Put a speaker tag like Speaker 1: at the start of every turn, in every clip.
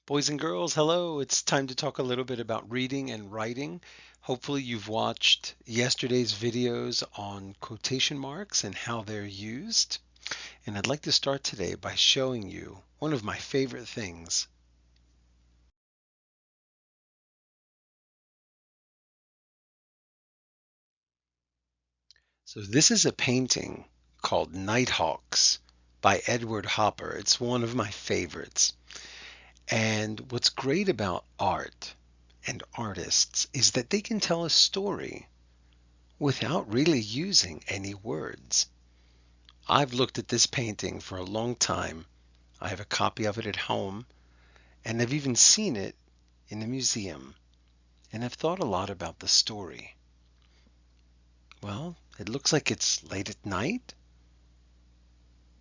Speaker 1: Boys and girls, hello. It's time to talk a little bit about reading and writing. Hopefully, you've watched yesterday's videos on quotation marks and how they're used. And I'd like to start today by showing you one of my favorite things. So, this is a painting called Nighthawks by Edward Hopper. It's one of my favorites. And what's great about art and artists is that they can tell a story without really using any words. I've looked at this painting for a long time. I have a copy of it at home, and I've even seen it in a museum, and I've thought a lot about the story. Well, it looks like it's late at night.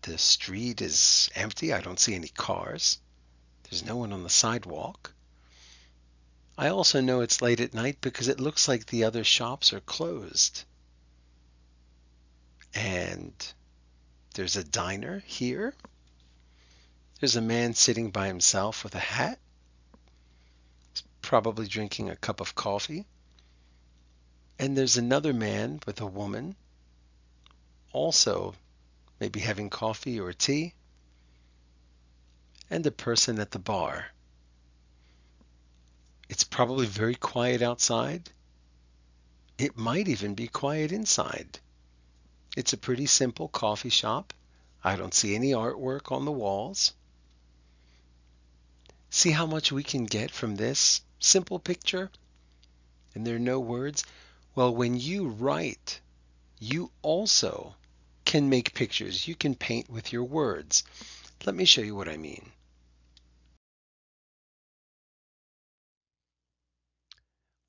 Speaker 1: The street is empty. I don't see any cars. There's no one on the sidewalk. I also know it's late at night because it looks like the other shops are closed. And there's a diner here. There's a man sitting by himself with a hat, probably drinking a cup of coffee. And there's another man with a woman, also maybe having coffee or tea, and a person at the bar. It's probably very quiet outside. It might even be quiet inside. It's a pretty simple coffee shop. I don't see any artwork on the walls. See how much we can get from this simple picture? And there are no words. Well, when you write, you also can make pictures. You can paint with your words. Let me show you what I mean.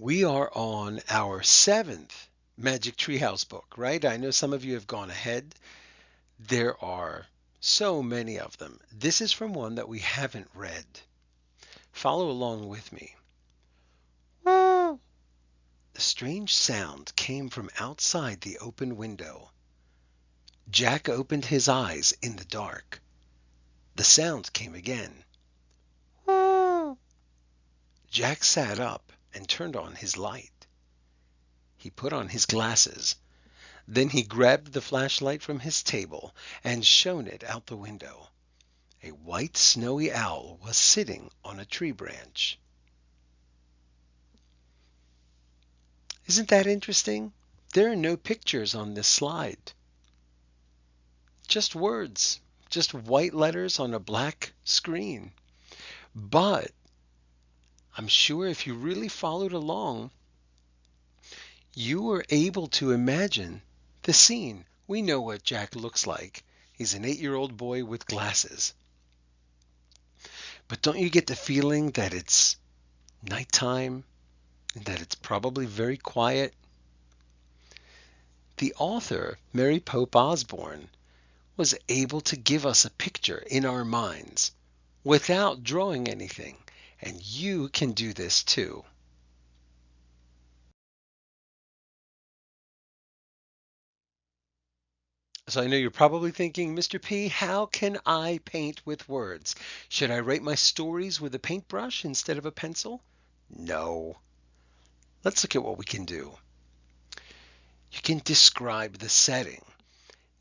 Speaker 1: We are on our seventh Magic Treehouse book, right? I know some of you have gone ahead. There are so many of them. This is from one that we haven't read. Follow along with me. The strange sound came from outside the open window. Jack opened his eyes in the dark. The sound came again. Jack sat up and turned on his light. He put on his glasses. Then he grabbed the flashlight from his table and shone it out the window. A white snowy owl was sitting on a tree branch. Isn't that interesting? There are no pictures on this slide. Just words, just white letters on a black screen. But I'm sure if you really followed along, you were able to imagine the scene. We know what Jack looks like. He's an 8-year-old boy with glasses. But don't you get the feeling that it's nighttime and that it's probably very quiet? The author, Mary Pope Osborne, was able to give us a picture in our minds without drawing anything. And you can do this too. So I know you're probably thinking, Mr. P, how can I paint with words? Should I write my stories with a paintbrush instead of a pencil? No. Let's look at what we can do. You can describe the setting.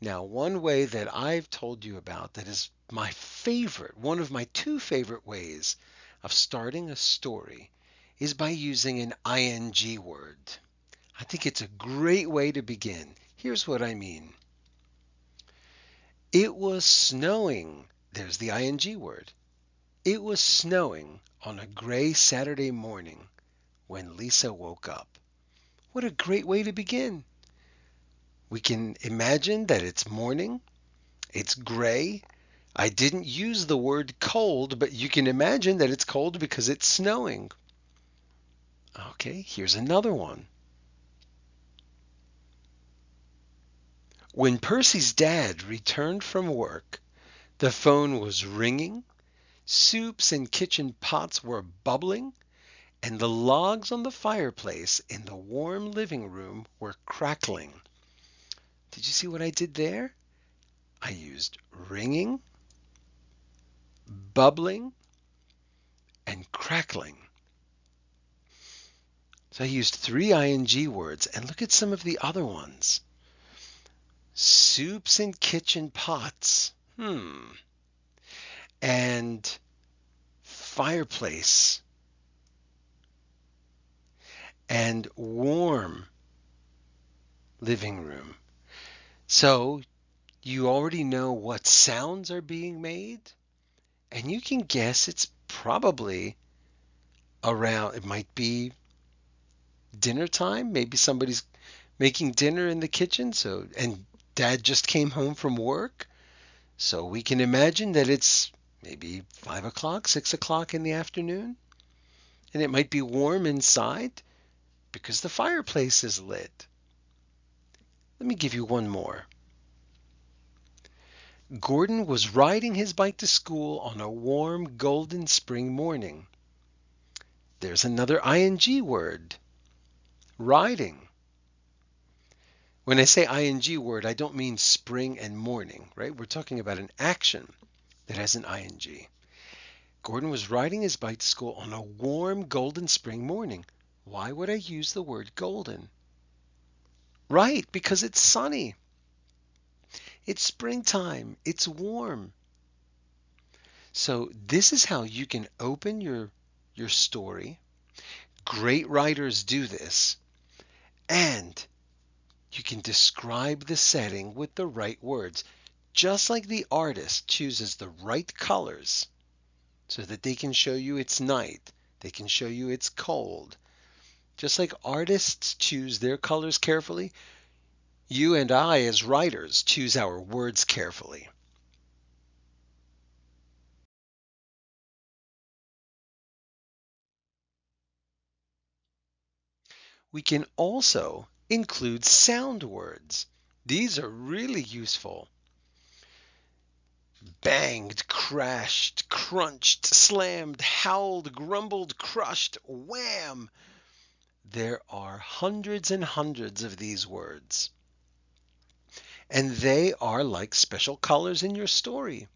Speaker 1: Now, one way that I've told you about that is my favorite, one of my two favorite ways of starting a story is by using an ing word. I think it's a great way to begin. Here's what I mean. It was snowing. There's the ing word. It was snowing on a gray Saturday morning when Lisa woke up. What a great way to begin. We can imagine that it's morning. It's gray. I didn't use the word cold, but you can imagine that it's cold because it's snowing. Okay, here's another one. When Percy's dad returned from work, the phone was ringing, soups and kitchen pots were bubbling, and the logs on the fireplace in the warm living room were crackling. Did you see what I did there? I used ringing, bubbling, crackling. So I used 3 ing words, and look at some of the other ones. Soups and kitchen pots. And fireplace. And warm living room. So you already know what sounds are being made, and you can guess it's probably around, it might be dinner time. Maybe somebody's making dinner in the kitchen. So, and dad just came home from work. So we can imagine that it's maybe 5 o'clock, 6 o'clock in the afternoon. And it might be warm inside because the fireplace is lit. Let me give you one more. Gordon was riding his bike to school on a warm, golden spring morning. There's another ing word, riding. When I say ing word, I don't mean spring and morning, right? We're talking about an action that has an ing. Gordon was riding his bike to school on a warm, golden spring morning. Why would I use the word golden? Right, because it's sunny. It's springtime. It's warm. So this is how you can open your story. Great writers do this. And you can describe the setting with the right words, just like the artist chooses the right colors so that they can show you it's night, they can show you it's cold. Just like artists choose their colors carefully, you and I as writers choose our words carefully. We can also include sound words. These are really useful. Banged, crashed, crunched, slammed, howled, grumbled, crushed, wham! There are hundreds and hundreds of these words. And they are like special colors in your story.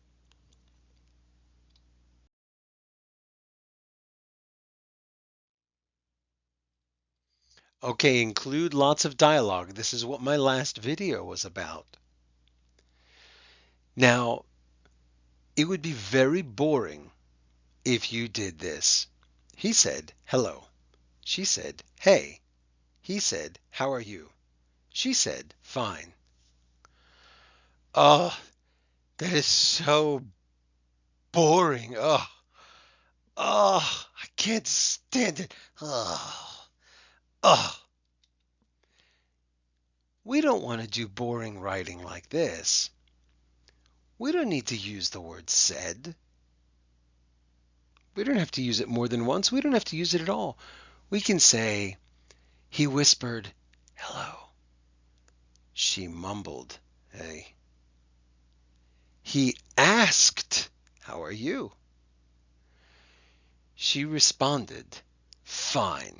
Speaker 1: Okay, include lots of dialogue. This is what my last video was about. Now, it would be very boring if you did this. He said, hello. She said, hey. He said, how are you? She said, fine. Oh, that is so boring. I can't stand it. Oh. We don't want to do boring writing like this. We don't need to use the word said. We don't have to use it more than once. We don't have to use it at all. We can say, he whispered, hello. She mumbled, hey. He asked, how are you? She responded, fine.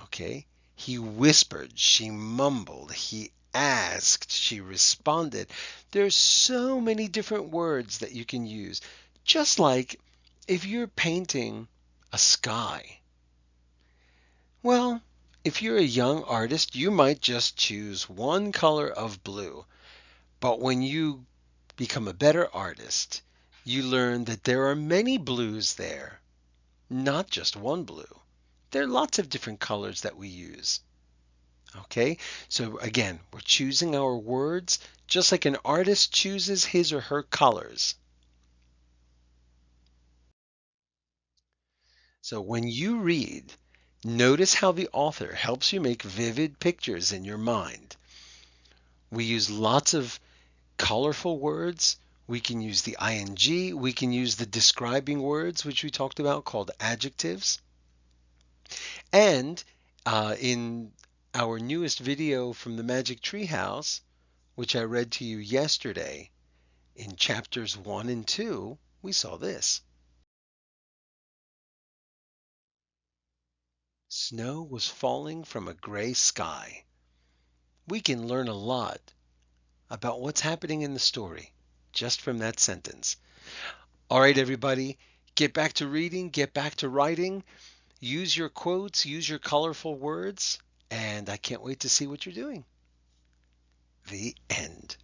Speaker 1: Okay. He whispered, she mumbled, he asked, she responded. There's so many different words that you can use. Just like if you're painting a sky. Well, if you're a young artist, you might just choose one color of blue. But when you become a better artist, you learn that there are many blues there, not just one blue. There are lots of different colors that we use. Okay, so again, we're choosing our words just like an artist chooses his or her colors. So when you read, notice how the author helps you make vivid pictures in your mind. We use lots of colorful words. We can use the ing. We can use the describing words, which we talked about, called adjectives. And in our newest video from the Magic Tree House, which I read to you yesterday, in chapters 1 and 2, we saw this. Snow was falling from a gray sky. We can learn a lot about what's happening in the story just from that sentence. All right, everybody, Get back to reading, get back to writing, use your quotes, use your colorful words, and I can't wait to see what you're doing. The end.